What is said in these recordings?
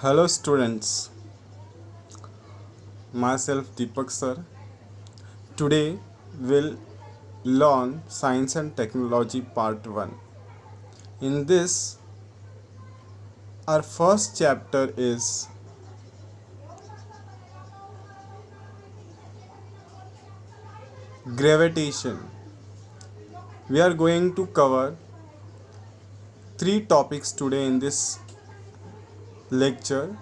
Hello students, myself Deepak sir. Today we'll learn Science and Technology Part 1. In this, our first chapter is gravitation. We are going to cover three topics today in this lecture.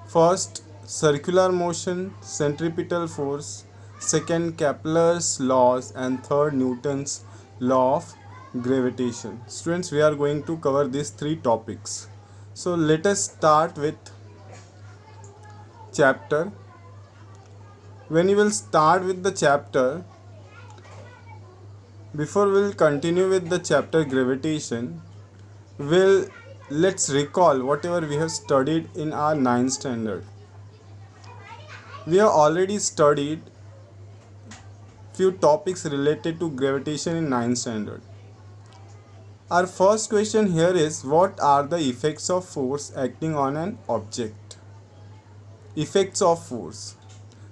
First, circular motion, centripetal force, second, Kepler's laws, and third, Newton's law of gravitation. Students, we are going to cover these three topics. So, let us start with chapter. When you will start with the chapter, before we'll continue with the chapter gravitation, let's recall whatever we have studied in our 9th standard. We have already studied few topics related to gravitation in 9th standard. Our first question here is, what are the effects of force acting on an object? Effects of force.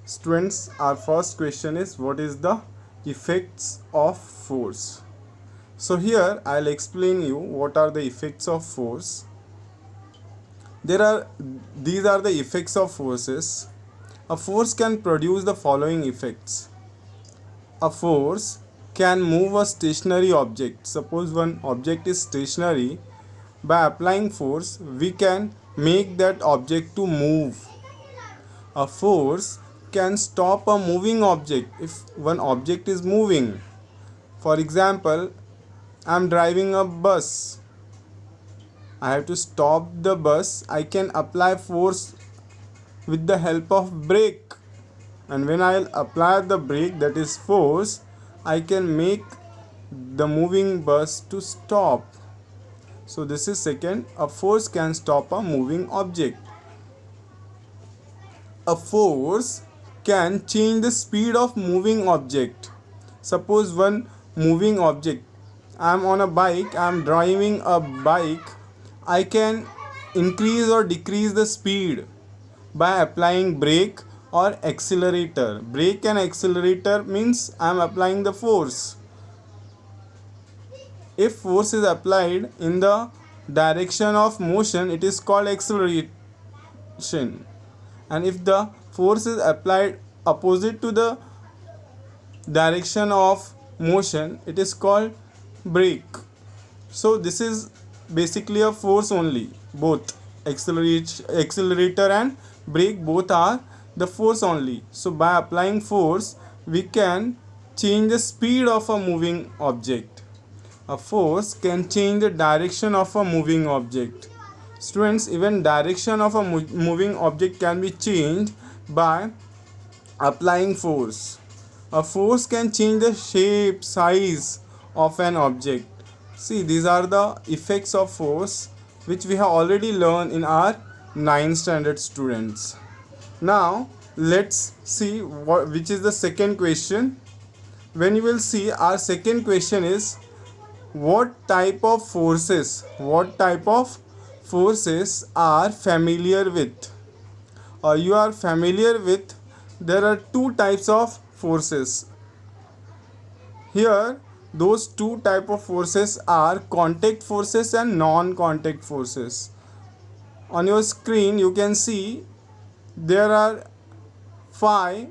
Students, our first question is, what is the effects of force? So here I'll explain you what are the effects of force. These are the effects of forces. A force can produce the following effects. A force can move a stationary object. Suppose one object is stationary. By applying force, we can make that object to move. A force can stop a moving object if one object is moving. For example, I am driving a bus. I have to stop the bus. I can apply force with the help of brake. And when I apply the brake, that is force, I can make the moving bus to stop. So this is second, a force can stop a moving object. A force can change the speed of moving object. Suppose one moving object, I am on a bike, I am driving a bike, I can increase or decrease the speed by applying brake or accelerator. Brake and accelerator means I am applying the force. If force is applied in the direction of motion, it is called acceleration. And if the force is applied opposite to the direction of motion, it is called brake. So this is basically a force only. Both accelerator and brake both are the force only. So by applying force, we can change the speed of a moving object. A force can change the direction of a moving object. Students, even direction of a moving object can be changed by applying force. A force can change the shape, size of an object. See, these are the effects of force which we have already learned in our 9th standard students. Now let's see which is the second question. When you will see, our second question is, what type of forces are familiar with, or you are familiar with? There are two types of forces. Here those two type of forces are contact forces and non-contact forces. On your screen you can see there are 5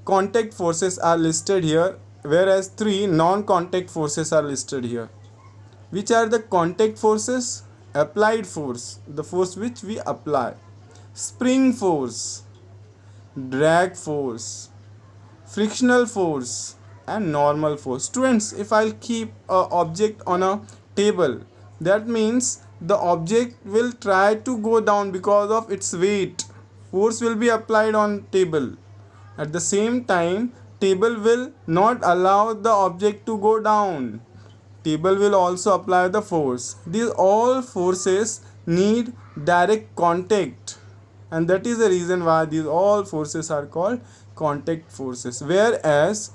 contact forces are listed here, whereas 3 non-contact forces are listed here. Which are the contact forces? Applied force, the force which we apply. Spring force, drag force, frictional force, and normal force. Students, if I'll keep an object on a table, that means the object will try to go down because of its weight. Force will be applied on table. At the same time, table will not allow the object to go down. Table will also apply the force. These all forces need direct contact, and that is the reason why these all forces are called contact forces. Whereas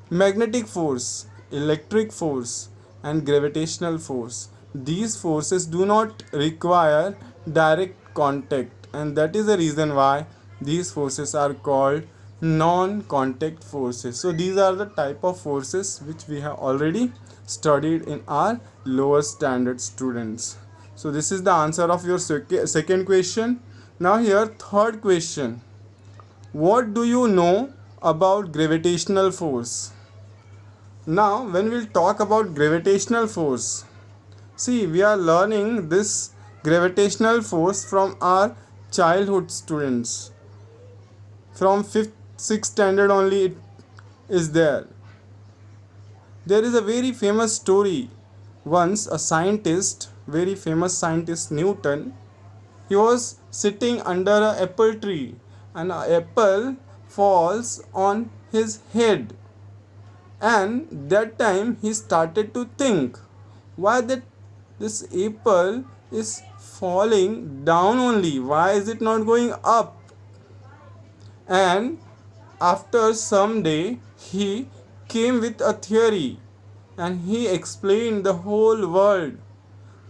magnetic force, electric force, and gravitational force, these forces do not require direct contact, and that is the reason why these forces are called non-contact forces. So these are the type of forces which we have already studied in our lower standard students. So this is the answer of your second question. Now here third question. What do you know about gravitational force? Now when we'll talk about gravitational force, see, we are learning this gravitational force from our childhood students. From 5th, 6th standard only it is there. There is a very famous story. Once a scientist, very famous scientist Newton, he was sitting under an apple tree and an apple falls on his head. And that time he started to think why that this apple is falling down only, why is it not going up? And after some day he came with a theory and he explained the whole world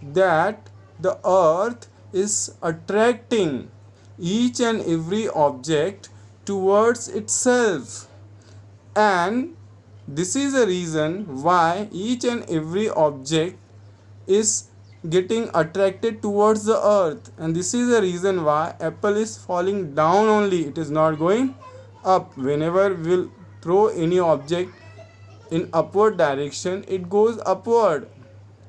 that the earth is attracting each and every object towards itself, and this is the reason why each and every object is getting attracted towards the earth, and this is the reason why apple is falling down only, it is not going up. Whenever we'll throw any object in upward direction, it goes upward,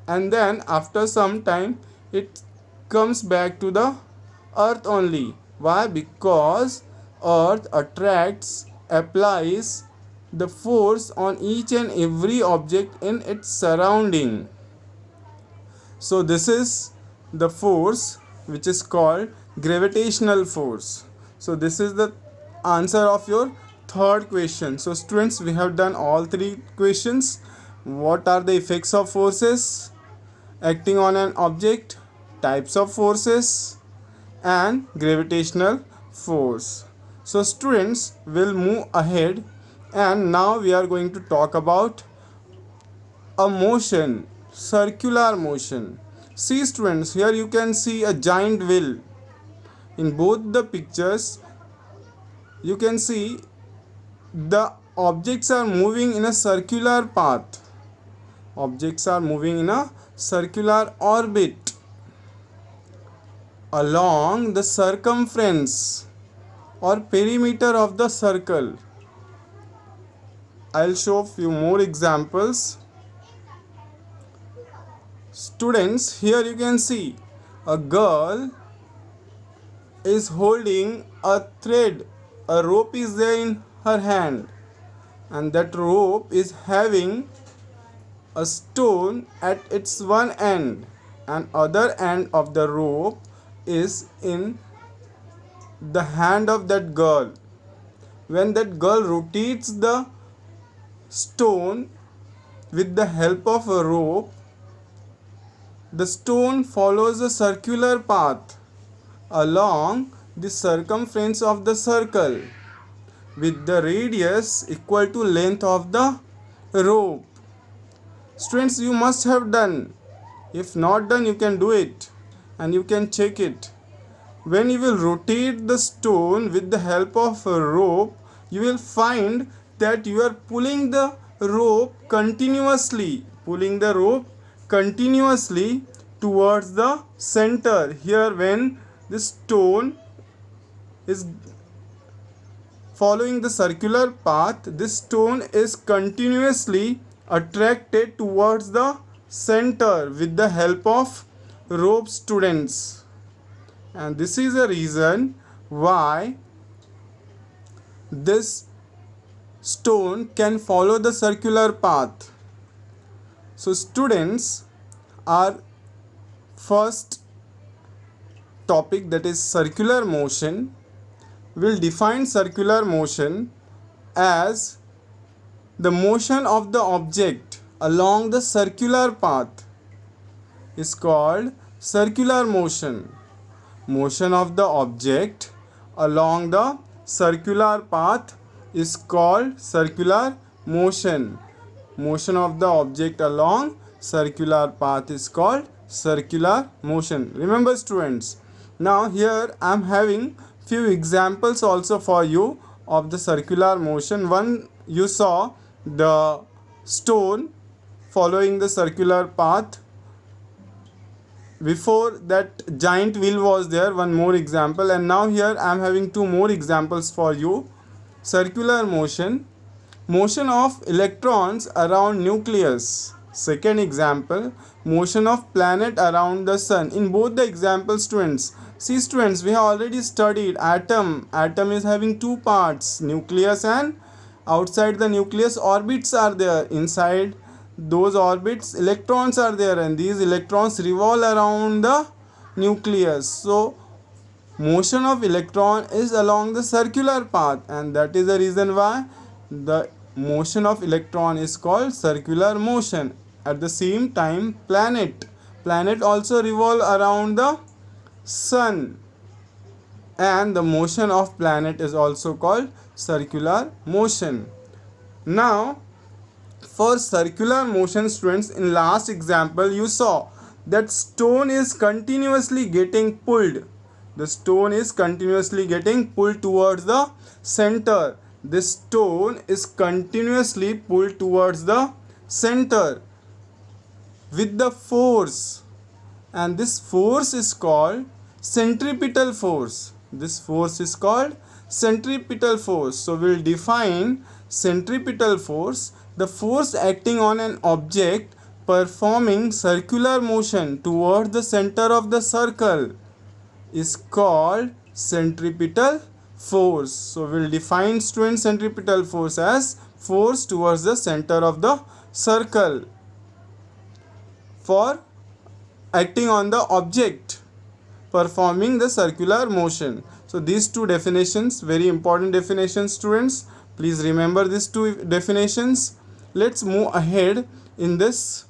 and then after some time it comes back to the earth only. Why? Because earth attracts, applies the force on each and every object in its surrounding. So this is the force which is called gravitational force. So this is the answer of your third question. So students, we have done all three questions. What are the effects of forces acting on an object, types of forces, and gravitational force. So students, will move ahead, and now we are going to talk about a motion, circular motion. See students, here you can see a giant wheel. In both the pictures you can see the objects are moving in a circular path. Objects are moving in a circular orbit along the circumference or perimeter of the circle. I'll show few more examples. Students, here you can see a girl is holding a thread. A rope is there in her hand, and that rope is having a stone at its one end, and other end of the rope is in the hand of that girl. When that girl rotates the stone with the help of a rope, the stone follows a circular path along the circumference of the circle with the radius equal to length of the rope. Students, you must have done. If not done, you can do it and you can check it. When you will rotate the stone with the help of a rope, you will find that you are pulling the rope continuously, towards the center. Here, when the stone is following the circular path, this stone is continuously attracted towards the center with the help of rope, students. And this is the reason why this stone can follow the circular path. So students, our first topic, that is circular motion, will define circular motion as the motion of the object along the circular path is called circular motion. Motion of the object along the circular path is called circular motion. Motion of the object along circular path is called circular motion. Remember students, Now here I am having few examples also for you of the circular motion. One, you saw the stone following the circular path. Before that, giant wheel was there, one more example. And now here I am having two more examples for you. Circular motion, motion of electrons around nucleus. Second example, motion of planet around the sun. In both the examples, students, see students, we have already studied atom. Atom is having two parts, nucleus and outside the nucleus orbits are there. Inside those orbits electrons are there, and these electrons revolve around the nucleus. So motion of electron is along the circular path, and that is the reason why the motion of electron is called circular motion. At the same time, planet also revolve around the sun, and the motion of planet is also called circular motion. Now for circular motion, students, in last example you saw that stone is continuously getting pulled. The stone is continuously getting pulled towards the center. This stone is continuously pulled towards the center with the force, and this force is called centripetal force. This force is called centripetal force. So we'll define centripetal force: the force acting on an object performing circular motion toward the center of the circle is called centripetal force. So we'll define, student, centripetal force as force towards the center of the circle for acting on the object performing the circular motion. So these two definitions, very important definitions, students. Please remember these two definitions. Let's move ahead in this.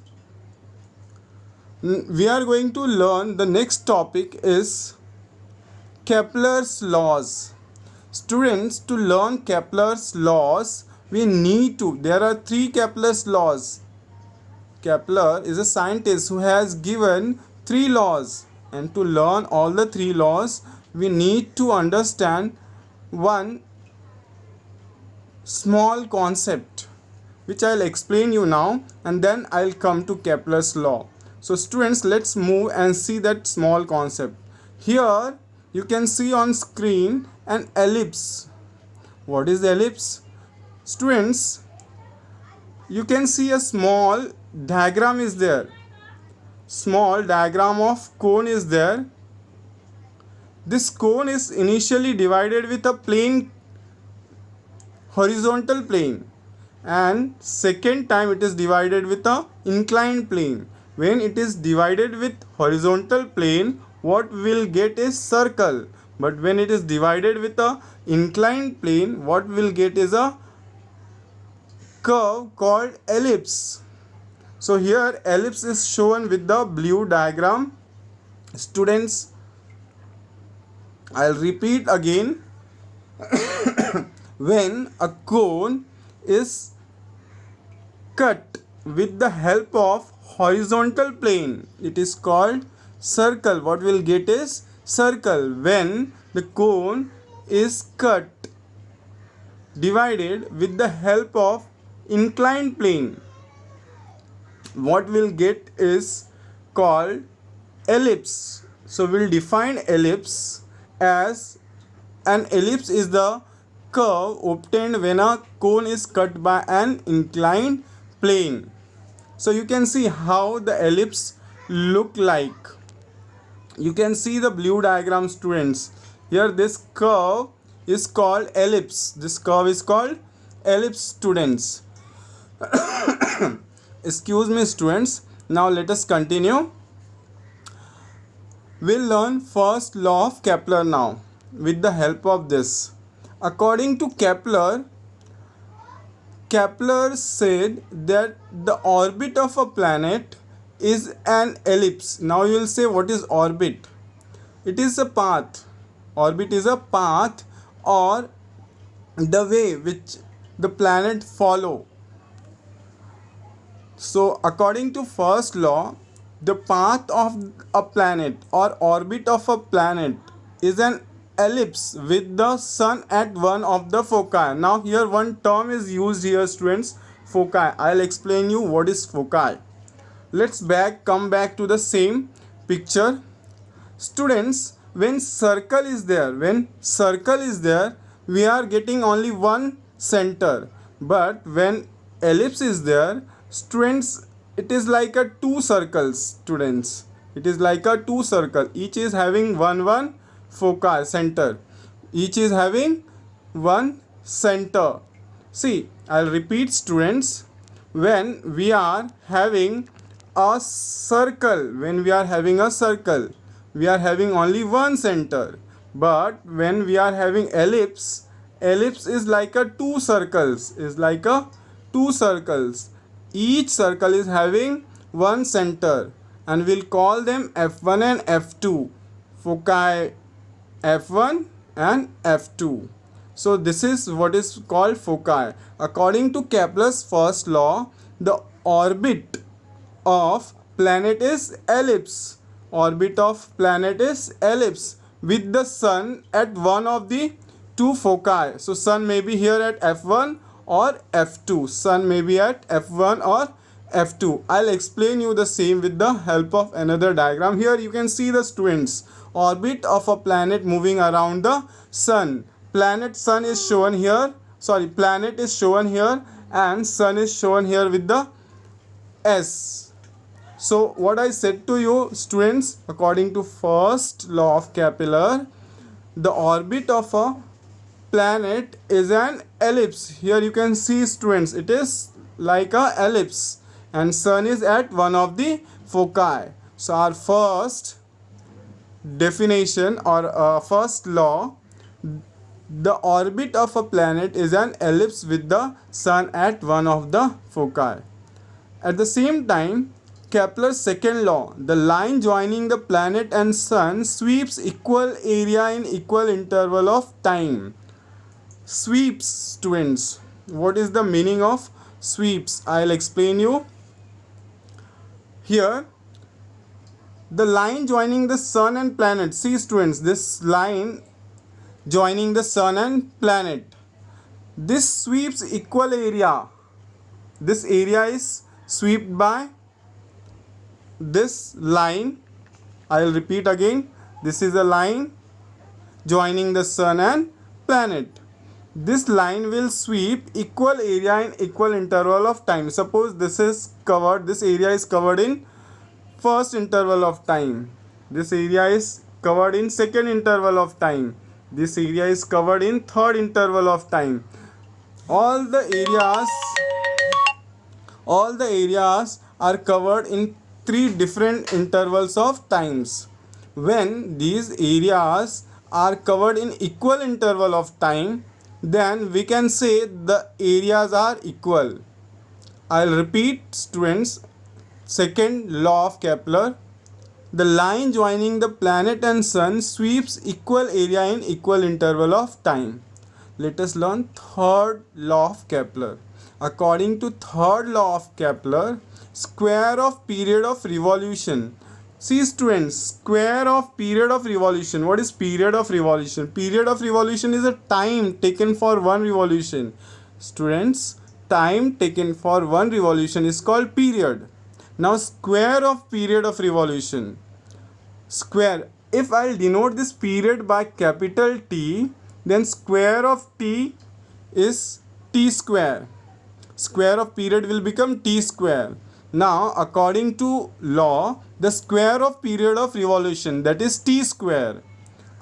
We are going to learn the next topic is Kepler's laws. Students, to learn Kepler's laws, we need to, there are three Kepler's laws. Kepler is a scientist who has given three laws, and to learn all the three laws, we need to understand one small concept which I'll explain you now, and then I'll come to Kepler's law. So students, let's move and see that small concept. Here you can see on screen an ellipse. What is the ellipse? Students, you can see a small diagram is there. Small diagram of cone is there. This cone is initially divided with a plane, horizontal plane, and second time it is divided with a inclined plane. When it is divided with horizontal plane, what we'll get is circle, but when it is divided with a inclined plane, what we'll get is a curve called ellipse. So here ellipse is shown with the blue diagram. Students, I'll repeat again. When a cone is cut with the help of horizontal plane, it is called circle. What we'll get is circle. When the cone is cut, divided with the help of inclined plane, what we'll get is called ellipse. So we'll define ellipse as an ellipse is the curve obtained when a cone is cut by an inclined plane. So you can see how the ellipse look like. You can see the blue diagram, students. Here this curve is called ellipse. This curve is called ellipse, students. Excuse me, students. Now let us continue. We'll learn first law of Kepler now with the help of this. According to Kepler, Kepler said that the orbit of a planet is an ellipse. Now you will say, what is orbit? It is a path. Orbit is a path or the way which the planet follow. So according to first law, The path of a planet or orbit of a planet is an ellipse with the sun at one of the foci. Now here one term is used here, students, foci. I'll explain you what is foci. Let's come back to the same picture. Students, when circle is there, we are getting only one center. But when ellipse is there, students, it is like a two circles, students. It is like a two circle. Each is having one foci center. Each is having one center. See, I'll repeat, students. When we are having a circle, we are having only one center. But when we are having ellipse is like a two circles, each circle is having one center, and we'll call them f1 and f2, foci f1 and f2. So this is what is called foci. According to Kepler's first law, the orbit of planet is ellipse. Orbit of planet is ellipse with the sun at one of the two foci. So sun may be here at f1 or f2. Sun may be at f1 or f2. I'll explain you the same with the help of another diagram. Here you can see the students, orbit of a planet moving around the sun. Planet is shown here and sun is shown here with the S. So what I said to you, students, according to first law of Kepler, the orbit of a planet is an ellipse. Here you can see, students, it is like a ellipse and sun is at one of the foci. So our first definition or first law, the orbit of a planet is an ellipse with the sun at one of the foci. At the same time, Kepler's second law, the line joining the planet and sun sweeps equal area in equal interval of time. Sweeps, students. What is the meaning of sweeps? I'll explain you. Here, the line joining the sun and planet. See, students, this line joining the sun and planet. This sweeps equal area. This area is swept by this line. I'll repeat again. This is a line joining the sun and planet. This line will sweep equal area in equal interval of time. Suppose this area is covered in first interval of time. This area is covered in second interval of time. This area is covered in third interval of time. All the areas are covered in three different intervals of times. When these areas are covered in equal interval of time, then we can say the areas are equal. I'll repeat, students, second law of Kepler. The line joining the planet and sun sweeps equal area in equal interval of time. Let us learn third law of Kepler. According to third law of Kepler, square of period of revolution. See, students, square of period of revolution. What is period of revolution? Period of revolution is a time taken for one revolution. Students, time taken for one revolution is called period. Now square of period of revolution. Square. If I'll denote this period by capital T, then square of T is T square. Square of period will become T square. Now according to law, the square of period of revolution, that is T square,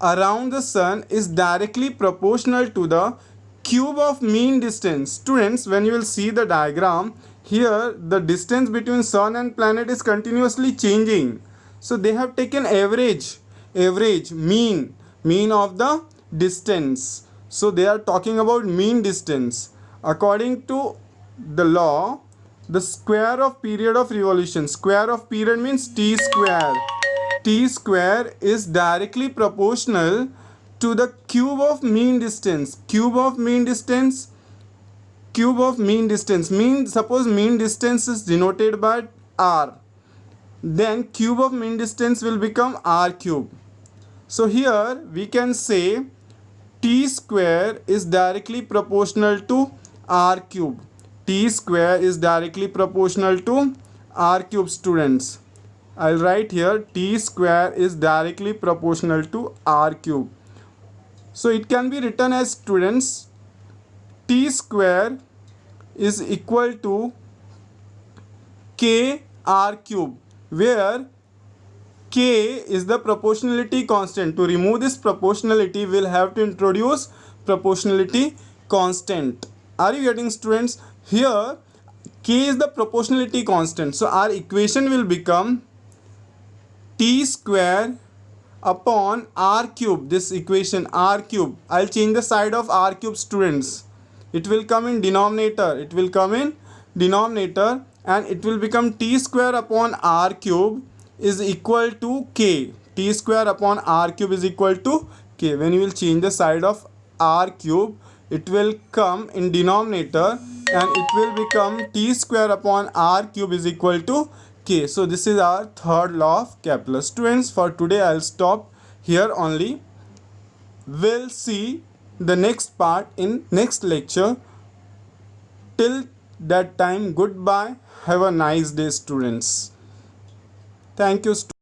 around the sun is directly proportional to the cube of mean distance. Students, when you will see the diagram, here the distance between sun and planet is continuously changing. So they have taken average, mean of the distance. So they are talking about mean distance. According to the law, the square of period of revolution, square of period means T square. T square is directly proportional to the cube of mean distance. Cube of mean distance means, suppose mean distance is denoted by R. then cube of mean distance will become r cube. So here we can say t square is directly proportional to r cube. T square is directly proportional to r cube, students. I'll write here t square is directly proportional to r cube. So it can be written as, students, t square is equal to k r cube, where k is the proportionality constant. To remove this proportionality, we'll have to introduce proportionality constant. Are you getting, students? Here k is the proportionality constant, so our equation will become t square upon r cube. This equation r cube, I'll change the side of r cube, students. It will come in denominator. It will come in denominator and it will become t square upon r cube is equal to k. T square upon r cube is equal to k. When you will change the side of r cube, it will come in denominator and it will become t square upon r cube is equal to k. So this is our third law of Kepler. Students, for today I'll stop here only. We'll see the next part in next lecture. Till that time, goodbye. Have a nice day, students. Thank you.